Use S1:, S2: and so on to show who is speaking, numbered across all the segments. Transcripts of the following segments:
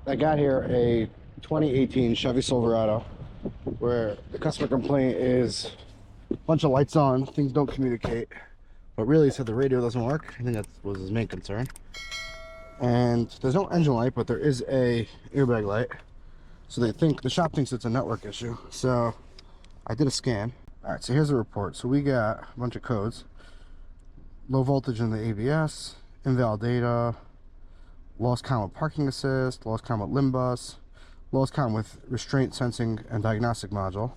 S1: I got here a 2018 Chevy Silverado where the customer complaint is a bunch of lights on, things don't communicate, but really he said the radio doesn't work. I think that was his main concern. And there's no engine light, but there is a airbag light. So the shop thinks it's a network issue. So I did a scan. All right, so here's the report. So we got a bunch of codes. Low voltage in the ABS, invalid data, lost count with parking assist, lost count with limbus, lost count with restraint sensing and diagnostic module.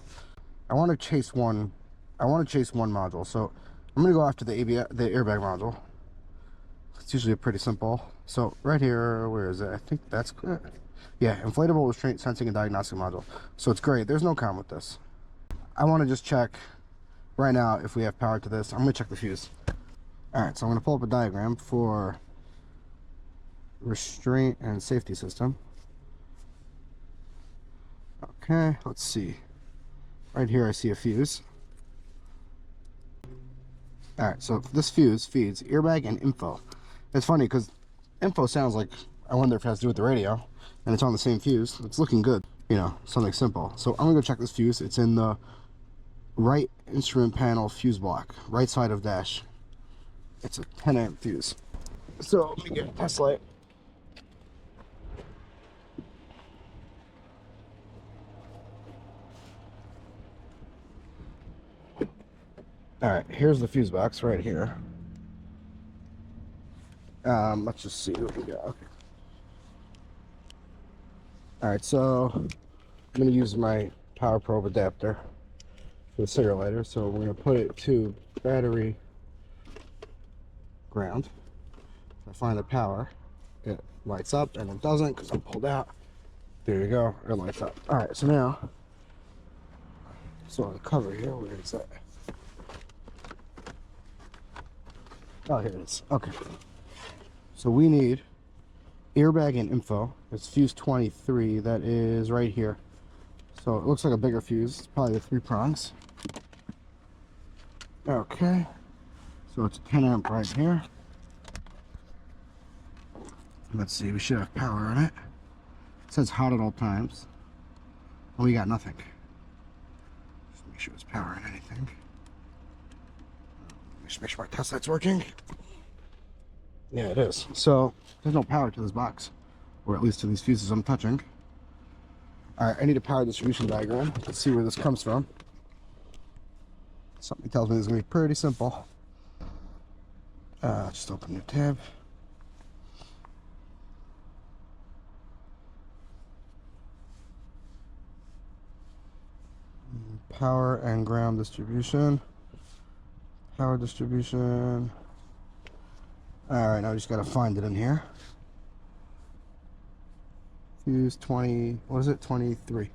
S1: I want to chase one module, so I'm going to go after the airbag module. It's usually pretty simple. So right here, where is it? I think that's good. Yeah, inflatable restraint sensing and diagnostic module. So it's great. There's no count with this. I want to just check right now if we have power to this. I'm going to check the fuse. Alright, so I'm going to pull up a diagram for restraint and safety system. Okay, let's see. Right here I see a fuse. Alright, so this fuse feeds airbag and info. It's funny because info sounds like, I wonder if it has to do with the radio, and it's on the same fuse. It's looking good, you know, something simple. So I'm going to go check this fuse. It's in the right instrument panel fuse block, right side of dash. It's a 10 amp fuse. So let me get a test light. Alright, here's the fuse box right here. Let's just see what we got. Okay. Alright, so I'm going to use my power probe adapter for the cigarette lighter. So we're going to put it to battery ground. I find the power, it lights up, and it doesn't because I'm pulled out. There you go, it lights up. Alright, so now, on the cover here, where is that? Oh, here it is. Okay. So we need airbag and info. It's fuse 23. That is right here. So it looks like a bigger fuse. It's probably the 3 prongs. Okay. So it's a 10 amp right here. Let's see. We should have power on it. It says hot at all times. Oh, we got nothing. Just make sure it's power and anything. Just make sure my test light's working. Yeah, it is. So there's no power to this box, or at least to these fuses I'm touching. Alright, I need a power distribution diagram. Let's see where this comes from. Something tells me this is going to be pretty simple. Just open your tab. Power and ground distribution. Power distribution. Alright, now I just gotta find it in here. Fuse 20, what is it? 23.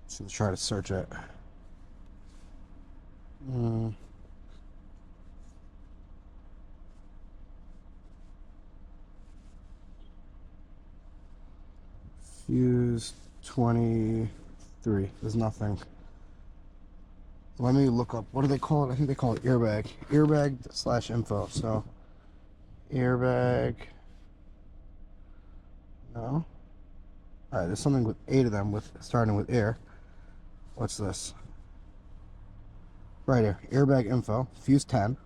S1: So let's try to search it. Fuse 23. There's nothing. Let me look up. What do they call it? I think they call it airbag. Airbag/info. So airbag. No. Alright, there's something with 8 of them with starting with air. What's this? Right here. Airbag info. Fuse 10.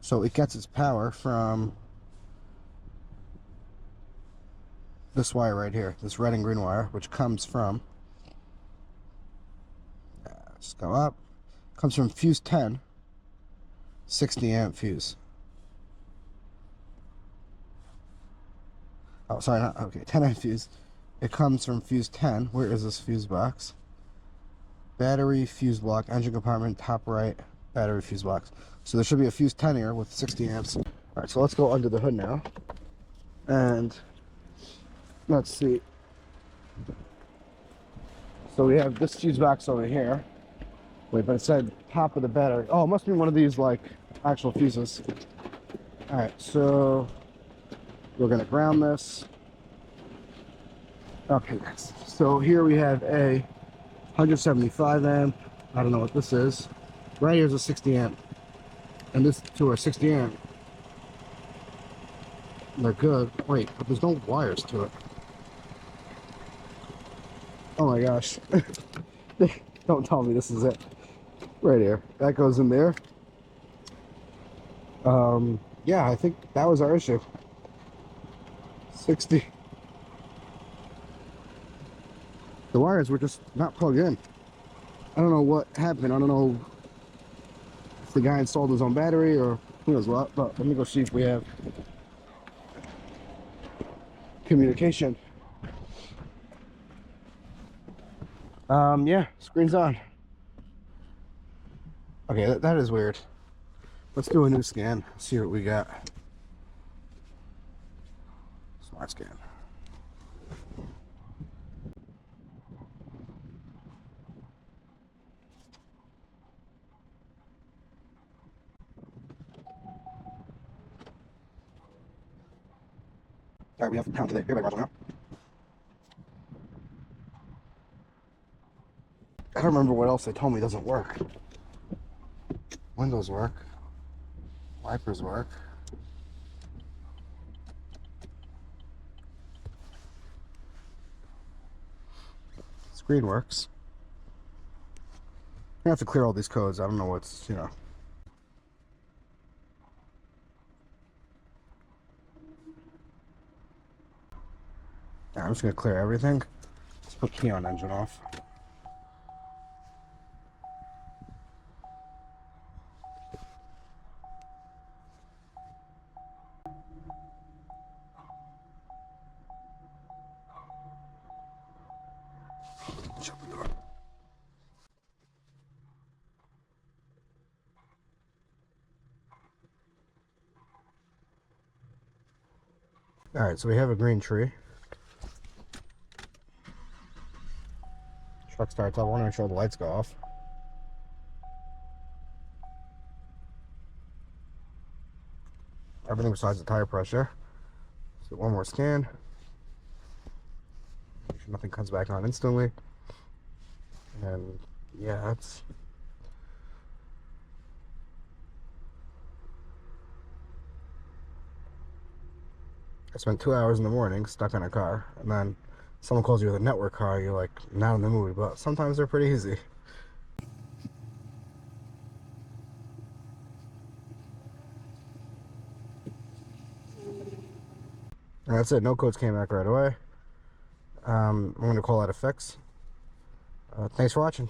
S1: So it gets its power from this wire right here, this red and green wire, which comes from, let's go up, comes from fuse 10, 60 amp fuse. Oh, sorry, not, okay, 10 amp fuse. It comes from fuse 10. Where is this fuse box? Battery, fuse block, engine compartment, top right, battery, fuse box. So there should be a fuse 10 here with 60 amps. All right, so let's go under the hood now. And let's see. So we have this fuse box over here. Wait, but it said top of the battery. Oh, it must be one of these like actual fuses. All right, so we're gonna ground this. Okay, that's So here we have a 175 amp. I don't know what this is. Right here's a 60 amp. And this two are 60 amp. They're good. Wait, but there's no wires to it. Oh my gosh. Don't tell me this is it. Right here. That goes in there. Yeah, I think that was our issue. 60. The wires were just not plugged in. I don't know what happened. I don't know if the guy installed his own battery or who knows what, but let me go see if we have communication. Yeah, screen's on. Okay, that is weird. Let's do a new scan, see what we got. Smart scan. All right, we have to count today. Airbag module now. I don't remember what else they told me doesn't work. Windows work. Wipers work. Screen works. I have to clear all these codes. I don't know what's, you know. Right, I'm just gonna clear everything. Let's put key on engine off. Shut the door. All right, so we have a green tree. Truck starts up. I want to make sure the lights go off. Everything besides the tire pressure. So one more scan. Make sure nothing comes back on instantly. And yeah, that's. I spent 2 hours in the morning stuck in a car, and then someone calls you with a network car, you're like, not in the mood, but sometimes they're pretty easy. And that's it, no codes came back right away. I'm going to call that a fix. Thanks for watching.